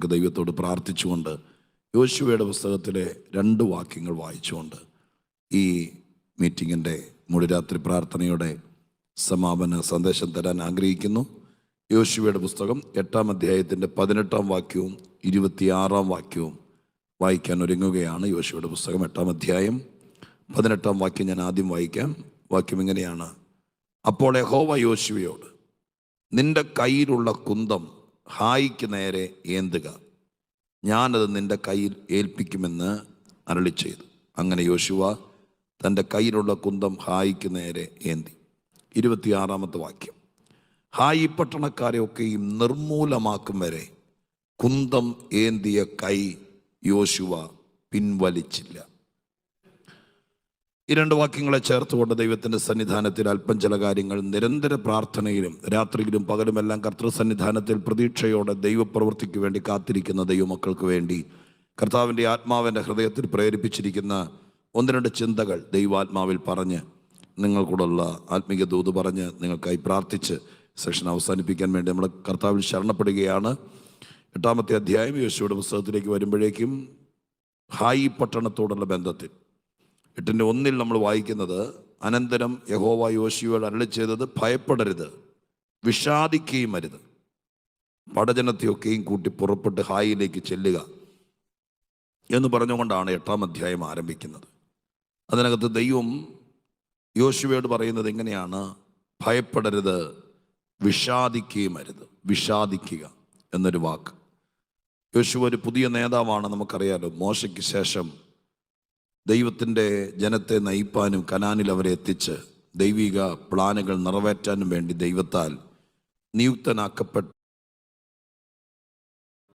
നമുക്ക് ദൈവത്തോട് പ്രാർത്ഥിച്ചുകൊണ്ട് യോശുവയുടെ പുസ്തകത്തിലെ 2 വാക്യങ്ങൾ വായിച്ചുകൊണ്ട് ഈ മീറ്റിങ്ങിൻ്റെ മുഴുരാത്രി പ്രാർത്ഥനയുടെ സമാപന സന്ദേശം തരാൻ ആഗ്രഹിക്കുന്നു. യോശുവയുടെ പുസ്തകം 8-ാം അധ്യായത്തിൻ്റെ 18-ാം വാക്യവും 26-ാം വാക്യവും വായിക്കാൻ ഒരുങ്ങുകയാണ്. യോശുവയുടെ പുസ്തകം 8-ാം അധ്യായം 18-ാം വാക്യം ഞാൻ ആദ്യം വായിക്കാം. വാക്യം ഇങ്ങനെയാണ്: അപ്പോൾ യഹോവ യോശുവയോട്, നിന്റെ കയ്യിലുള്ള കുന്തം ഹായിക്ക് നേരെ ഏന്തുക, ഞാനത് നിന്റെ കയ്യിൽ ഏൽപ്പിക്കുമെന്ന് അരുളി ചെയ്തു. അങ്ങനെ യോശുവ തൻ്റെ കയ്യിലുള്ള കുന്തം ഹായിക്ക് നേരെ ഏന്തി. 26-ാമത്തെ വാക്യം: ഹായി പട്ടണക്കാരെ ഒക്കെയും നിർമൂലമാക്കും വരെ കുന്തം ഏന്തിയ കൈ യോശുവ പിൻവലിച്ചില്ല. ഈ 2 വാക്യങ്ങളെ ചേർത്തുകൊണ്ട് ദൈവത്തിൻ്റെ സന്നിധാനത്തിൽ അല്പം ചില കാര്യങ്ങൾ നിരന്തര പ്രാർത്ഥനയിലും രാത്രിയിലും പകലുമെല്ലാം കർത്തൃസന്നിധാനത്തിൽ പ്രതീക്ഷയോടെ ദൈവപ്രവൃത്തിക്ക് വേണ്ടി കാത്തിരിക്കുന്ന ദൈവമക്കൾക്ക് വേണ്ടി കർത്താവിൻ്റെ ആത്മാവിൻ്റെ ഹൃദയത്തിൽ പ്രേരിപ്പിച്ചിരിക്കുന്ന 1-2 ചിന്തകൾ ദൈവാത്മാവിൽ പറഞ്ഞ് നിങ്ങൾക്കൂടുള്ള ആത്മീയ ദൂത് പറഞ്ഞ് നിങ്ങൾക്കായി പ്രാർത്ഥിച്ച് സെഷൻ അവസാനിപ്പിക്കാൻ വേണ്ടി നമ്മൾ കർത്താവിൽ ശരണപ്പെടുകയാണ്. 8-ാമത്തെ അധ്യായം യോശുവയുടെ പുസ്തകത്തിലേക്ക് വരുമ്പോഴേക്കും ഹായി പട്ടണത്തോടുള്ള ബന്ധത്തിൽ 8:1 നമ്മൾ വായിക്കുന്നത്, അനന്തരം യഹോവ യോശുവയോട് അരുളി ചെയ്തത്, ഭയപ്പെടരുത്, വിഷാദിക്കുകയും അരുത്, പടജനത്തെയൊക്കെയും കൂട്ടി പുറപ്പെട്ട് ഹായിയിലേക്ക് ചെല്ലുക എന്ന് പറഞ്ഞുകൊണ്ടാണ് 8-ാം അധ്യായം ആരംഭിക്കുന്നത്. അതിനകത്ത് ദൈവം യോശുവയോട് പറയുന്നത് എങ്ങനെയാണ്? ഭയപ്പെടരുത്, വിഷാദിക്കുകയും അരുത്. വിഷാദിക്കുക എന്നൊരു വാക്ക്. യോശുവ ഒരു പുതിയ നേതാവാണ്, നമുക്കറിയാലോ. മോശയ്ക്ക് ശേഷം ദൈവത്തിൻ്റെ ജനത്തെ നയിപ്പാനും കനാനിൽ അവരെ എത്തിച്ച് ദൈവിക പ്ലാനുകൾ നിറവേറ്റാനും വേണ്ടി ദൈവത്താൽ നിയുക്തനാക്കപ്പെട്ട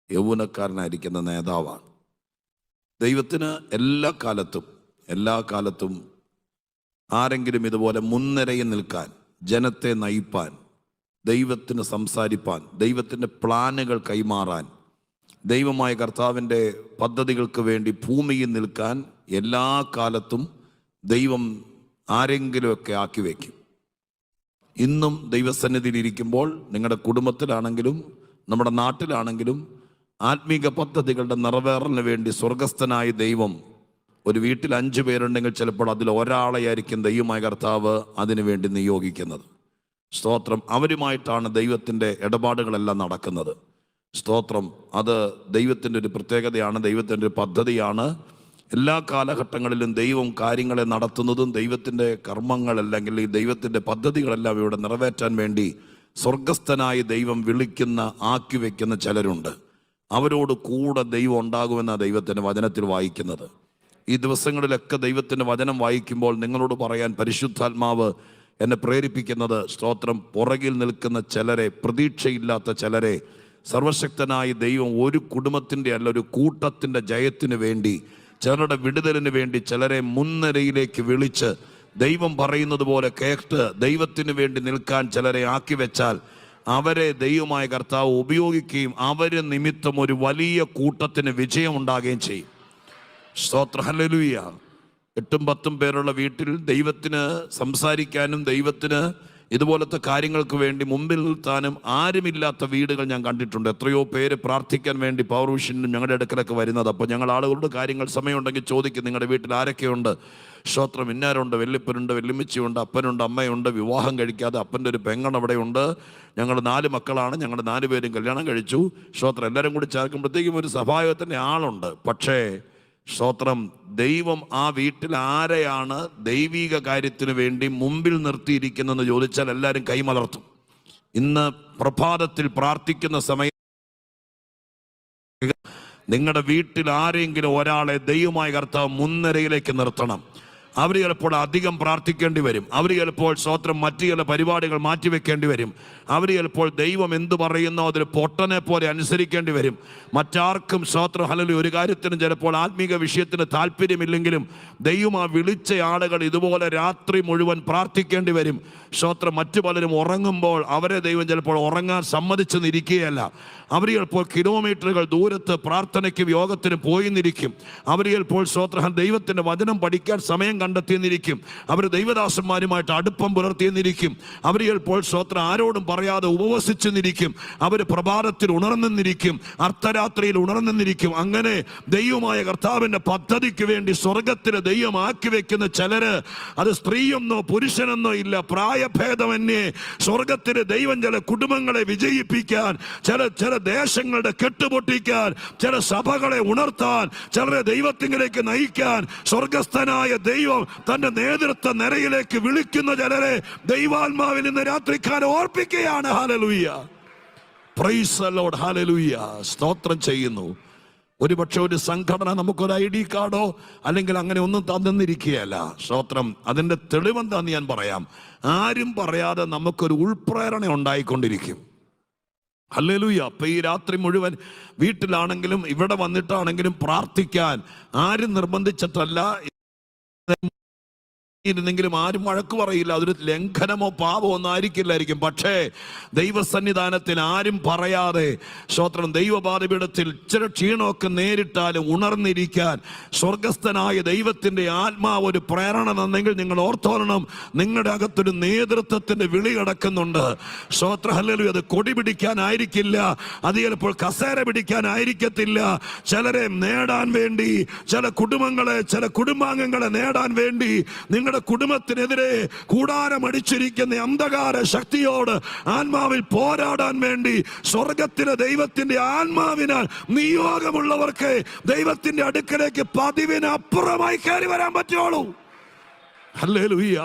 യൗവനക്കാരനായിരിക്കുന്ന നേതാവാണ്. ദൈവത്തിന് എല്ലാ കാലത്തും ആരെങ്കിലും ഇതുപോലെ മുൻനിരയിൽ നിൽക്കാൻ, ജനത്തെ നയിപ്പാൻ, ദൈവത്തിന് സംസാരിപ്പാൻ, ദൈവത്തിൻ്റെ പ്ലാനുകൾ കൈമാറാൻ, ദൈവമായ കർത്താവിൻ്റെ പദ്ധതികൾക്ക് വേണ്ടി ഭൂമിയിൽ നിൽക്കാൻ എല്ലാ കാലത്തും ദൈവം ആരെങ്കിലുമൊക്കെ ആക്കി വയ്ക്കും. ഇന്നും ദൈവസന്നിധിയിൽ ഇരിക്കുമ്പോൾ നിങ്ങളുടെ കുടുംബത്തിലാണെങ്കിലും നമ്മുടെ നാട്ടിലാണെങ്കിലും ആത്മീക പദ്ധതികളുടെ നിറവേറലിന് വേണ്ടി സ്വർഗസ്ഥനായ ദൈവം, ഒരു വീട്ടിൽ 5 പേരുണ്ടെങ്കിൽ ചിലപ്പോൾ അതിൽ ഒരാളെയായിരിക്കും ദൈവമായ കർത്താവ് അതിനു വേണ്ടി നിയോഗിക്കുന്നത്. സ്തോത്രം. അവരുമായിട്ടാണ് ദൈവത്തിൻ്റെ ഇടപാടുകളെല്ലാം നടക്കുന്നത്. സ്തോത്രം. അത് ദൈവത്തിൻ്റെ ഒരു പ്രത്യേകതയാണ്, ദൈവത്തിൻ്റെ ഒരു പദ്ധതിയാണ്. എല്ലാ കാലഘട്ടങ്ങളിലും ദൈവം കാര്യങ്ങളെ നടത്തുന്നതും ദൈവത്തിൻ്റെ കർമ്മങ്ങൾ അല്ലെങ്കിൽ ഈ ദൈവത്തിൻ്റെ പദ്ധതികളെല്ലാം ഇവിടെ നിറവേറ്റാൻ വേണ്ടി സ്വർഗസ്ഥനായ ദൈവം വിളിക്കുന്ന, ആക്കി വയ്ക്കുന്ന ചിലരുണ്ട്. അവരോട് കൂടെ ദൈവം ഉണ്ടാകുമെന്നാണ് ദൈവത്തിൻ്റെ വചനത്തിൽ വായിക്കുന്നത്. ഈ ദിവസങ്ങളിലൊക്കെ ദൈവത്തിൻ്റെ വചനം വായിക്കുമ്പോൾ നിങ്ങളോട് പറയാൻ പരിശുദ്ധാത്മാവ് എന്നെ പ്രേരിപ്പിക്കുന്നത്, സ്തോത്രം, പുറകിൽ നിൽക്കുന്ന ചിലരെ, പ്രതീക്ഷയില്ലാത്ത ചിലരെ സർവശക്തനായ ദൈവം ഒരു കുടുംബത്തിൻ്റെ അല്ല, ഒരു കൂട്ടത്തിൻ്റെ ജയത്തിന് വേണ്ടി, ചിലരുടെ വിടുതലിന് വേണ്ടി ചിലരെ മുൻനിരയിലേക്ക് വിളിച്ച് ദൈവം പറയുന്നത് പോലെ കേട്ട് ദൈവത്തിന് വേണ്ടി നിൽക്കാൻ ചിലരെ ആക്കി വെച്ചാൽ അവരെ ദൈവമായ കർത്താവ് ഉപയോഗിക്കുകയും അവര് നിമിത്തം ഒരു വലിയ കൂട്ടത്തിന് വിജയമുണ്ടാകുകയും ചെയ്യും. സ്തോത്ര. ഹല്ലേലൂയ. 8-10 പേരുള്ള വീട്ടിൽ ദൈവത്തിന് സംസാരിക്കാനും ദൈവത്തിന് ഇതുപോലത്തെ കാര്യങ്ങൾക്ക് വേണ്ടി മുമ്പിൽ നിർത്താനും ആരുമില്ലാത്ത വീടുകൾ ഞാൻ കണ്ടിട്ടുണ്ട്. എത്രയോ പേര് പ്രാർത്ഥിക്കാൻ വേണ്ടി പവർ വിഷനും ഞങ്ങളുടെ അടുക്കലൊക്കെ വരുന്നത്. അപ്പോൾ ഞങ്ങൾ ആളുകളോട് കാര്യങ്ങൾ സമയമുണ്ടെങ്കിൽ ചോദിക്കും, നിങ്ങളുടെ വീട്ടിൽ ആരൊക്കെയുണ്ട്? സ്തോത്രം. ഇന്നാരുണ്ട്? വല്യപ്പനുണ്ട്, വല്യമ്മച്ചിയുണ്ട്, അപ്പനുണ്ട്, അമ്മയുണ്ട്, വിവാഹം കഴിക്കാതെ അപ്പൻ്റെ ഒരു പെങ്ങൾ അവിടെയുണ്ട്, ഞങ്ങൾ 4 മക്കളാണ്, ഞങ്ങൾ 4 പേരും കല്യാണം കഴിച്ചു. സ്തോത്രം. എല്ലാവരും കൂടി ചേർക്കുമ്പോഴത്തേക്കും ഒരു സഭായോഗത്തിൻ്റെ ആളുണ്ട്. പക്ഷേ സ്തോത്രം, ദൈവം ആ വീട്ടിൽ ആരെയാണ് ദൈവിക കാര്യത്തിന് വേണ്ടി മുമ്പിൽ നിർത്തിയിരിക്കുന്നതെന്ന് ചോദിച്ചാൽ എല്ലാവരും കൈമലർത്തും. ഇന്ന് പ്രഭാതത്തിൽ പ്രാർത്ഥിക്കുന്ന സമയം നിങ്ങളുടെ വീട്ടിൽ ആരെങ്കിലും ഒരാളെ ദൈവമായ കർത്താവ് മുൻനിരയിലേക്ക് നിർത്തണം. അവർ ചിലപ്പോൾ അധികം പ്രാർത്ഥിക്കേണ്ടി വരും. അവർ ചിലപ്പോൾ സ്തോത്രം മറ്റു ചില പരിപാടികൾ മാറ്റിവെക്കേണ്ടി വരും. അവർ ചിലപ്പോൾ ദൈവം എന്ത് പറയുന്നോ അതിൽ പൊട്ടനെ പോലെ അനുസരിക്കേണ്ടി വരും. മറ്റാർക്കും സ്തോത്രം ഹല്ലേലൂയ ഒരു കാര്യത്തിനും ചിലപ്പോൾ ആത്മീക വിഷയത്തിന് താല്പര്യമില്ലെങ്കിലും ദൈവം ആ വിളിച്ച ആളുകൾ ഇതുപോലെ രാത്രി മുഴുവൻ പ്രാർത്ഥിക്കേണ്ടി വരും. സ്തോത്രം. മറ്റു പലരും ഉറങ്ങുമ്പോൾ അവരെ ദൈവം ചിലപ്പോൾ ഉറങ്ങാൻ സമ്മതിച്ചെന്നിരിക്കുകയല്ല. അവർ ചിലപ്പോൾ കിലോമീറ്ററുകൾ ദൂരത്ത് പ്രാർത്ഥനയ്ക്കും യോഗത്തിനും പോയിന്നിരിക്കും. അവർ ചിലപ്പോൾ സ്തോത്രം ദൈവത്തിൻ്റെ വചനം പഠിക്കാൻ സമയം കണ്ടെത്തിയെന്നിരിക്കും. അവർ ദൈവദാസന്മാരുമായിട്ട് അടുപ്പം പുലർത്തിയെന്നിരിക്കും. അവർ ചിലപ്പോൾ സ്തോത്രം ആരോടും പറയാതെ ഉപവസിച്ചെന്നിരിക്കും. അവർ പ്രഭാതത്തിൽ ഉണർന്നെന്നിരിക്കും, അർദ്ധരാത്രിയിൽ ഉണർന്നെന്നിരിക്കും. അങ്ങനെ ദൈവമായ കർത്താവിൻ്റെ പദ്ധതിക്ക് വേണ്ടി സ്വർഗത്തിന് ദൈവം ആക്കി വെക്കുന്ന ചിലര്, അത് സ്ത്രീയെന്നോ പുരുഷനെന്നോ ഇല്ല, പ്രായഭേദമന്യേ സ്വർഗത്തിന് ദൈവം ചില കുടുംബങ്ങളെ വിജയിപ്പിക്കാൻ, ചില ദേശങ്ങളുടെ കെട്ടുപൊട്ടിക്കാൻ, ചില സഭകളെ ഉണർത്താൻ, ചിലരെ ദൈവത്തിലേക്ക് നയിക്കാൻ സ്വർഗസ്ഥനായ ദൈവം തന്റെ നേതൃത്വ നിരയിലേക്ക് വിളിക്കുന്ന ചിലരെ ദൈവാത്മാവിൽ ഇന്ന് രാത്രിക്കാലം ഓർപ്പിക്കുകയാണ്. Hallelujah, praise the Lord, hallelujah. സ്തോത്രം ചെയ്യുന്നു. ഒരുപക്ഷെ ഒരു സംഘടന നമുക്കൊരു ID കാർഡോ അല്ലെങ്കിൽ അങ്ങനെ ഒന്നും തന്നിരിക്കുകയല്ല. സ്തോത്രം. അതിൻ്റെ തെളിവെന്താന്ന് ഞാൻ പറയാം. ആരും പറയാതെ നമുക്കൊരു ഉൾപ്രേരണ ഉണ്ടായിക്കൊണ്ടിരിക്കും. ഹല്ലേലൂയ. അപ്പൊ ഈ രാത്രി മുഴുവൻ വീട്ടിലാണെങ്കിലും ഇവിടെ വന്നിട്ടാണെങ്കിലും പ്രാർത്ഥിക്കാൻ ആരും നിർബന്ധിച്ചിട്ടല്ല ഇരുന്നെങ്കിലും ആരും വഴക്ക് പറയില്ല. അതൊരു ലംഘനമോ പാപമോ ഒന്നും ആയിരിക്കില്ലായിരിക്കും. പക്ഷേ ദൈവസന്നിധാനത്തിൽ ആരും പറയാതെ സ്തോത്രം ദൈവപാദപീഠത്തിൽ ഇച്ചിരി ക്ഷീണമൊക്കെ നേരിട്ടാലും ഉണർന്നിരിക്കാൻ സ്വർഗസ്ഥനായ ദൈവത്തിൻ്റെ ആത്മാവ് ഒരു പ്രേരണ തന്നെങ്കിൽ നിങ്ങൾ ഓർത്തോളണം, നിങ്ങളുടെ അകത്തൊരു നേതൃത്വത്തിന്റെ വിളി കിടക്കുന്നുണ്ട്. സ്തോത്രം, ഹല്ലേലൂയ. അത് കൊടി പിടിക്കാനായിരിക്കില്ല, അത് ചിലപ്പോൾ കസേര പിടിക്കാനായിരിക്കത്തില്ല. ചിലരെ നേടാൻ വേണ്ടി, ചില കുടുംബങ്ങളെ, ചില കുടുംബാംഗങ്ങളെ നേടാൻ വേണ്ടി നിങ്ങളുടെ കുടുംബത്തിനെതിരെ കൂടാരമടിച്ചിരിക്കുന്ന അന്ധകാര ശക്തിയോട് ആത്മാവിൽ പോരാടാൻ വേണ്ടി സ്വർഗത്തിലെ ദൈവത്തിന്റെ ആത്മാവിനാൽ നിയോഗമുള്ളവർക്ക് ദൈവത്തിന്റെ അടുക്കലേക്ക് പതിവിനപ്പുറമായി കയറി വരാൻ പറ്റുള്ളൂ. ഹല്ലേലൂയ.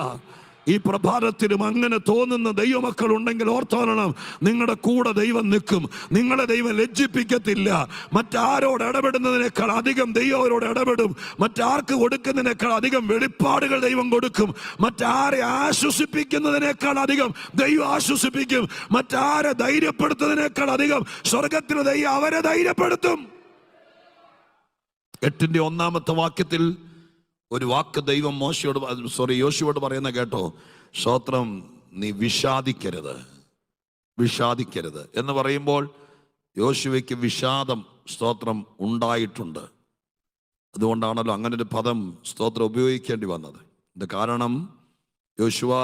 ഈ പ്രഭാതത്തിലും അങ്ങനെ തോന്നുന്ന ദൈവമക്കൾ ഉണ്ടെങ്കിൽ ഓർത്തോളണം, നിങ്ങളുടെ കൂടെ ദൈവം നിൽക്കും. നിങ്ങളെ ദൈവം ലജ്ജിപ്പിക്കത്തില്ല. മറ്റാരോട് ഇടപെടുന്നതിനേക്കാൾ അധികം ദൈവം അവരോട് ഇടപെടും. മറ്റാർക്ക് കൊടുക്കുന്നതിനേക്കാൾ അധികം വെളിപ്പാടുകൾ ദൈവം കൊടുക്കും. മറ്റാരെ ആശ്വസിപ്പിക്കുന്നതിനേക്കാൾ അധികം ദൈവം ആശ്വസിപ്പിക്കും. മറ്റാരെ ധൈര്യപ്പെടുത്തുന്നതിനേക്കാൾ അധികം സ്വർഗത്തിലെ ദൈവം അവരെ ധൈര്യപ്പെടുത്തും. 8-ാമത്തെ വാക്യത്തിൽ ഒരു വാക്ക് ദൈവം യോശുവോട് പറയുന്ന കേട്ടോ. സ്തോത്രം, നീ വിഷാദിക്കരുത്, വിഷാദിക്കരുത് എന്ന് പറയുമ്പോൾ യോശുവയ്ക്ക് വിഷാദം സ്തോത്രം ഉണ്ടായിട്ടുണ്ട്. അതുകൊണ്ടാണല്ലോ അങ്ങനെ ഒരു പദം സ്തോത്രം ഉപയോഗിക്കേണ്ടി വന്നത്. ഇത് കാരണം യോശുവ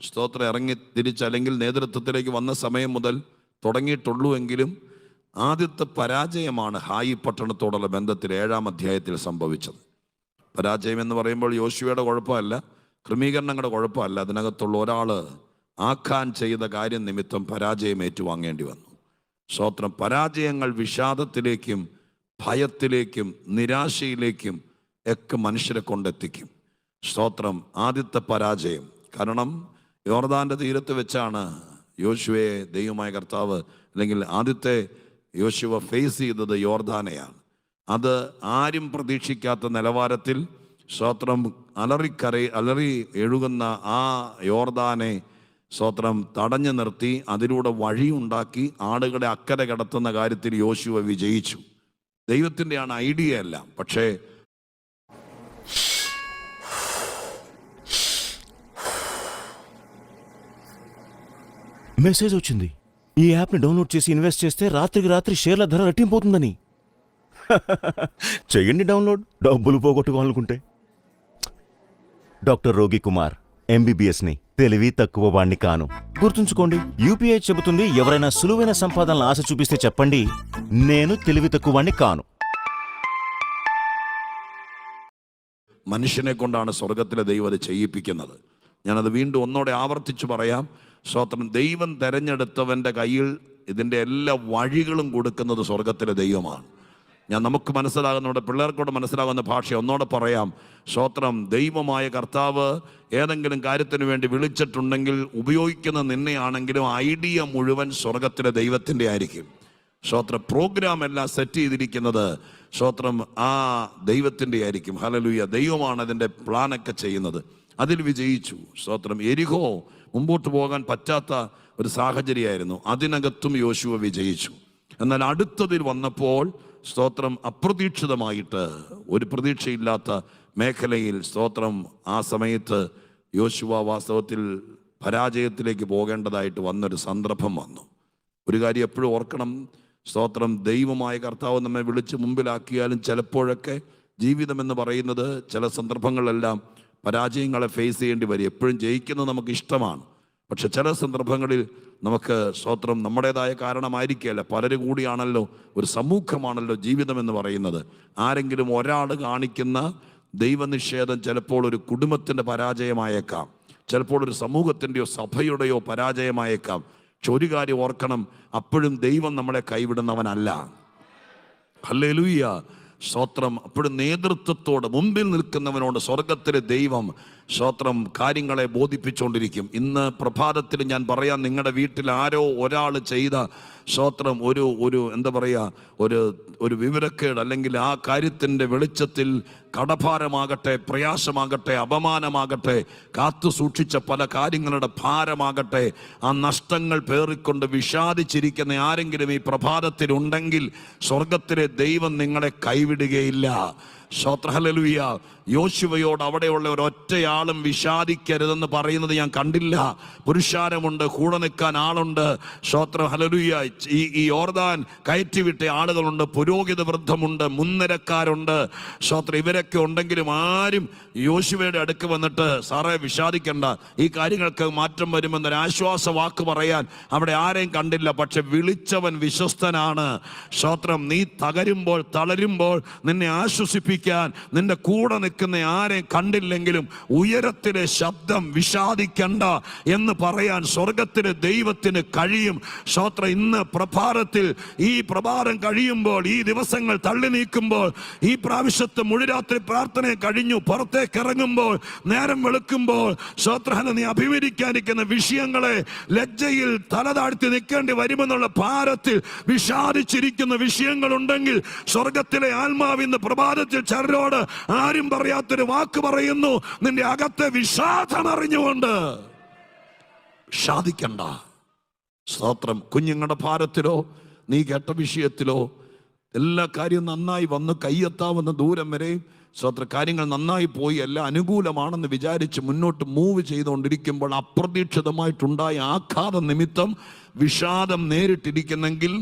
സ്തോത്രം ഇറങ്ങി തിരിച്ചല്ലെങ്കിൽ നേതൃത്വത്തിലേക്ക് വന്ന സമയം മുതൽ തുടങ്ങിയിട്ടുള്ളൂ എങ്കിലും ആദ്യത്തെ പരാജയമാണ് ഹായി പട്ടണത്തോടുള്ള ബന്ധത്തിൽ 7-ാം അധ്യായത്തിൽ സംഭവിച്ചത്. പരാജയം എന്ന് പറയുമ്പോൾ യോശുവയുടെ കുഴപ്പമല്ല, ക്രമീകരണങ്ങളുടെ കുഴപ്പമല്ല. അതിനകത്തുള്ള ഒരാൾ ആഖാൻ ചെയ്ത കാര്യം നിമിത്തം പരാജയം ഏറ്റുവാങ്ങേണ്ടി വന്നു. സ്തോത്രം. പരാജയങ്ങൾ വിഷാദത്തിലേക്കും ഭയത്തിലേക്കും നിരാശയിലേക്കും ഒക്കെ മനുഷ്യരെ കൊണ്ടെത്തിക്കും. സ്തോത്രം. ആദ്യത്തെ പരാജയം കാരണം യോർദാന്റെ തീരത്ത് വെച്ചാണ് യോശുവയെ ദൈവമായ കർത്താവ്, അല്ലെങ്കിൽ ആദ്യത്തെ യോശുവ ഫേസ് ചെയ്തത് യോർദാനെയാണ്. അത് ആരും പ്രതീക്ഷിക്കാത്ത നിലവാരത്തിൽ സ്തോത്രം അലറി എഴുകുന്ന ആ യോർദാനെ സ്തോത്രം തടഞ്ഞു നിർത്തി അതിലൂടെ വഴിയുണ്ടാക്കി ആടുകളെ അക്കരെ കടത്തുന്ന കാര്യത്തിൽ യോശുവ വിജയിച്ചു. ദൈവത്തിൻ്റെയാണ് ഐഡിയ എല്ലാം. പക്ഷേ మెసేజ్ వచ్చింది, ఈ యాప్ని డౌన్లోడ్ చేసి ఇన్వెస్ట్ చేస్తే రాత్రికి రాత్రి షేర్ల ధర రెట్టింపోతుందని. చెయ్యండి డౌన్లోడ్, డబ్బులు పోగొట్టుకోవాలనుకుంటే. డాక్టర్ రోగి కుమార్, MBBSని, తెలివి తక్కువ వాణ్ణి కాను. గుర్తుంచుకోండి, UPI చెబుతుంది ఎవరైనా సులువైన సంపాదనల ఆశ చూపిస్తే చెప్పండి, నేను తెలివి తక్కువ వాణ్ణి కాను. മനുഷ്യനെ കൊണ്ടാണ് സ്വർഗത്തിലെ ദൈവം അത് ചെയ്യിപ്പിക്കുന്നത്. ഞാനത് വീണ്ടും ഒന്നോടെ ആവർത്തിച്ച് പറയാം. സ്തോത്രം. ദൈവം തെരഞ്ഞെടുത്തവൻ്റെ കയ്യിൽ ഇതിൻ്റെ എല്ലാ വഴികളും കൊടുക്കുന്നത് സ്വർഗത്തിലെ ദൈവമാണ്. നമുക്ക് മനസ്സിലാകുന്ന, നമ്മുടെ പിള്ളേർക്കൂടെ മനസ്സിലാകുന്ന ഭാഷ ഒന്നോടെ പറയാം. സ്തോത്രം. ദൈവമായ കർത്താവ് ഏതെങ്കിലും കാര്യത്തിന് വേണ്ടി വിളിച്ചിട്ടുണ്ടെങ്കിൽ ഉപയോഗിക്കുന്ന നിന്നെയാണെങ്കിലും ഐഡിയ മുഴുവൻ സ്വർഗത്തിലെ ദൈവത്തിൻ്റെ ആയിരിക്കും. സ്തോത്രം. പ്രോഗ്രാം എല്ലാം സെറ്റ് ചെയ്തിരിക്കുന്നത് സ്തോത്രം ആ ദൈവത്തിൻ്റെ ആയിരിക്കും. ഹല്ലേലൂയ. ദൈവമാണ് അതിൻ്റെ പ്ലാനൊക്കെ ചെയ്യുന്നത്. അതിൽ വിജയിച്ചു. സ്തോത്രം. എരിഹോ മുമ്പോട്ട് പോകാൻ പറ്റാത്ത ഒരു സാഹചര്യമായിരുന്നു. അതിനകത്തും യോശുവ വിജയിച്ചു. എന്നാൽ അടുത്തതിൽ വന്നപ്പോൾ സ്തോത്രം അപ്രതീക്ഷിതമായിട്ട് ഒരു പ്രതീക്ഷയില്ലാത്ത മേഖലയിൽ സ്തോത്രം ആ സമയത്ത് യോശുവ വാസ്തവത്തിൽ പരാജയത്തിലേക്ക് പോകേണ്ടതായിട്ട് വന്നൊരു സന്ദർഭം വന്നു. ഒരു കാര്യം എപ്പോഴും ഓർക്കണം, സ്തോത്രം, ദൈവമായ കർത്താവ് നമ്മെ വിളിച്ച് മുമ്പിലാക്കിയാലും ചിലപ്പോഴൊക്കെ ജീവിതം എന്ന് പറയുന്നത് ചില സന്ദർഭങ്ങളിലെല്ലാം പരാജയങ്ങളെ ഫേസ് ചെയ്യേണ്ടി വരും. എപ്പോഴും ജയിക്കുന്നത് നമുക്ക് ഇഷ്ടമാണ്, പക്ഷെ ചില സന്ദർഭങ്ങളിൽ നമുക്ക് സ്തോത്രം നമ്മുടേതായ കാരണമായിരിക്കുകയല്ല, പലരും കൂടിയാണല്ലോ, ഒരു സമൂഹമാണല്ലോ ജീവിതം എന്ന് പറയുന്നത്. ആരെങ്കിലും ഒരാൾ കാണിക്കുന്ന ദൈവനിഷേധം ചിലപ്പോൾ ഒരു കുടുംബത്തിൻ്റെ പരാജയമായേക്കാം, ചിലപ്പോൾ ഒരു സമൂഹത്തിൻ്റെയോ സഭയുടെയോ പരാജയമായേക്കാം. പക്ഷെ ഒരു കാര്യം ഓർക്കണം, അപ്പോഴും ദൈവം നമ്മളെ കൈവിടുന്നവനല്ല. ഹല്ലേലൂയ, സ്തോത്രം. അപ്പോഴും നേതൃത്വത്തോട് മുമ്പിൽ നിൽക്കുന്നവനോട് സ്വർഗത്തിലെ ദൈവം സ്തോത്രം കാര്യങ്ങളെ ബോധിപ്പിച്ചുകൊണ്ടിരിക്കും. ഇന്ന് പ്രഭാതത്തിൽ ഞാൻ പറയാം, നിങ്ങളുടെ വീട്ടിൽ ആരോ ഒരാൾ ചെയ്ത സ്തോത്രം ഒരു എന്താ പറയുക, ഒരു വിവരക്കേട്, അല്ലെങ്കിൽ ആ കാര്യത്തിൻ്റെ വെളിച്ചത്തിൽ കടഭാരമാകട്ടെ, പ്രയാസമാകട്ടെ, അപമാനമാകട്ടെ, കാത്തു സൂക്ഷിച്ച പല കാര്യങ്ങളുടെ ഭാരമാകട്ടെ, ആ നഷ്ടങ്ങൾ പേറിക്കൊണ്ട് വിഷാദിച്ചിരിക്കുന്ന ആരെങ്കിലും ഈ പ്രഭാതത്തിൽ ഉണ്ടെങ്കിൽ സ്വർഗത്തിലെ ദൈവം നിങ്ങളെ കൈവിടുകയില്ല. ഹല്ലേലൂയ. യോശുവയോട് അവിടെയുള്ള ഒരൊറ്റയാളും വിഷാദിക്കരുതെന്ന് പറയുന്നത് ഞാൻ കണ്ടില്ല. പുരുഷാരമുണ്ട്, കൂടെ നിൽക്കാൻ ആളുണ്ട്. ഹല്ലേലൂയ. ഈ യോർദാൻ കയറ്റിവിട്ട ആളുകളുണ്ട്, പുരോഹിത വൃദ്ധമുണ്ട്, മുൻനിരക്കാരുണ്ട്. ഇവരൊക്കെ ഉണ്ടെങ്കിലും ആരും യോശുവയുടെ അടുക്ക് വന്നിട്ട് സാറേ വിഷാദിക്കണ്ട, ഈ കാര്യങ്ങൾക്ക് മാറ്റം വരുമെന്നൊരു ആശ്വാസ വാക്ക് പറയാൻ അവിടെ ആരെയും കണ്ടില്ല. പക്ഷെ വിളിച്ചവൻ വിശ്വസ്തനാണ്. നീ തകരുമ്പോൾ, തളരുമ്പോൾ നിന്നെ ആശ്വസിപ്പിക്കാൻ നിന്റെ കൂടെ നിൽക്കുന്ന ആരെയും കണ്ടില്ലെങ്കിലും ഉയരത്തിലെ ശബ്ദം വിഷാദിക്കണ്ട എന്ന് പറയാൻ സ്വർഗത്തിലെ ദൈവത്തിന് കഴിയും. ഇന്ന് പ്രഭാതത്തിൽ, ഈ പ്രഭാതം കഴിയുമ്പോൾ, ഈ ദിവസങ്ങൾ തള്ളി നീക്കുമ്പോൾ, ഈ പ്രാവശ്യത്തെ മുഴുരാത്രി പ്രാർത്ഥന കഴിഞ്ഞു പുറത്തേക്ക് ഇറങ്ങുമ്പോൾ, നേരം വെളുക്കുമ്പോൾ നീ അഭിമുഖീകരിക്കാനിരിക്കുന്ന വിഷയങ്ങളെ ലജ്ജയിൽ തലതാഴ്ത്തി നിൽക്കേണ്ടി വരുമെന്നുള്ള ഭാരത്തിൽ വിഷാദിച്ചിരിക്കുന്ന വിഷയങ്ങളുണ്ടെങ്കിൽ സ്വർഗത്തിലെ ആത്മാവ് ഇന്ന് പ്രഭാതത്തിൽ ചരരോട് ആരും പറയാത്തൊരു വാക്ക് പറയുന്നു, നിന്റെ അകത്തെ വിഷാദം അറിഞ്ഞുകൊണ്ട് വിഷാദിക്കണ്ട. സ്തോത്രം. കുഞ്ഞുങ്ങളുടെ ഭാരത്തിലോ നീ കേട്ട വിഷയത്തിലോ എല്ലാ കാര്യവും നന്നായി വന്ന് കയ്യെത്താവുന്ന ദൂരം വരെ കാര്യങ്ങൾ നന്നായി പോയി, എല്ലാം അനുകൂലമാണെന്ന് വിചാരിച്ച് മുന്നോട്ട് മൂവ് ചെയ്തുകൊണ്ടിരിക്കുമ്പോൾ അപ്രതീക്ഷിതമായിട്ടുണ്ടായ ആഘാത നിമിത്തം വിഷാദം നേരിട്ടിരിക്കുന്നെങ്കിൽ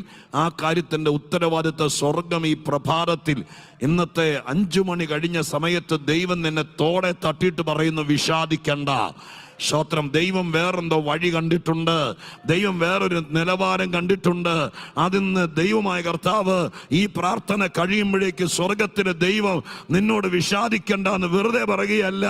ആ കാര്യത്തിൻ്റെ ഉത്തരവാദിത്വ സ്വർഗം ഈ പ്രഭാതത്തിൽ ഇന്നത്തെ 5 മണി കഴിഞ്ഞ സമയത്ത് ദൈവം നിന്നെ തോടെ തട്ടിയിട്ട് പറയുന്നു, വിഷാദിക്കണ്ട. ദൈവം വേറെന്തോ വഴി കണ്ടിട്ടുണ്ട്, ദൈവം വേറൊരു നിലവാരം കണ്ടിട്ടുണ്ട്. അതിന്ന് ദൈവമായ കർത്താവ് ഈ പ്രാർത്ഥന കഴിയുമ്പോഴേക്ക് സ്വർഗത്തിലെ ദൈവം നിന്നോട് വിഷാദിക്കണ്ട എന്ന് വെറുതെ പറയുകയല്ല,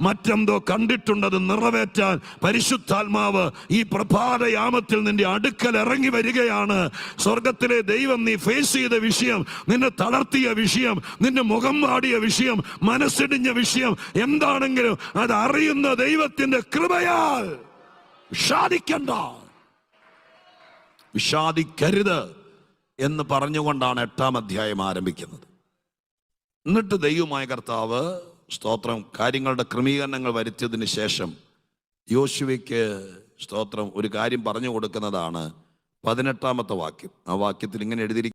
മറ്റെന്തോ കണ്ടിട്ടുണ്ട്. അത് നിറവേറ്റാൻ പരിശുദ്ധാത്മാവ് ഈ പ്രഭാതയാമത്തിൽ നിന്റെ അടുക്കൽ ഇറങ്ങി വരികയാണ്. സ്വർഗത്തിലെ ദൈവം നീ ഫേസ് ചെയ്ത വിഷയം, നിന്നെ തളർത്തിയ വിഷയം, നിന്റെ മുഖം വാടിയ വിഷയം, മനസ്സിടിഞ്ഞ വിഷയം എന്താണെങ്കിലും അത് അറിയുന്ന ദൈവത്തിന്റെ കൃപയാൽ വിഷാദിക്കണ്ട, വിഷാദിക്കരുത് എന്ന് പറഞ്ഞുകൊണ്ടാണ് 8-ാം അധ്യായം ആരംഭിക്കുന്നത്. എന്നിട്ട് ദൈവമായ കർത്താവ് സ്തോത്രം കാര്യങ്ങളുടെ ക്രമീകരണങ്ങൾ വരുത്തിയതിന് ശേഷം യോശുവയ്ക്ക് സ്തോത്രം ഒരു കാര്യം പറഞ്ഞു കൊടുക്കുന്നതാണ് 18-ാമത്തെ വാക്യം. ആ വാക്യത്തിൽ ഇങ്ങനെ എഴുതിയിരിക്കുന്നു,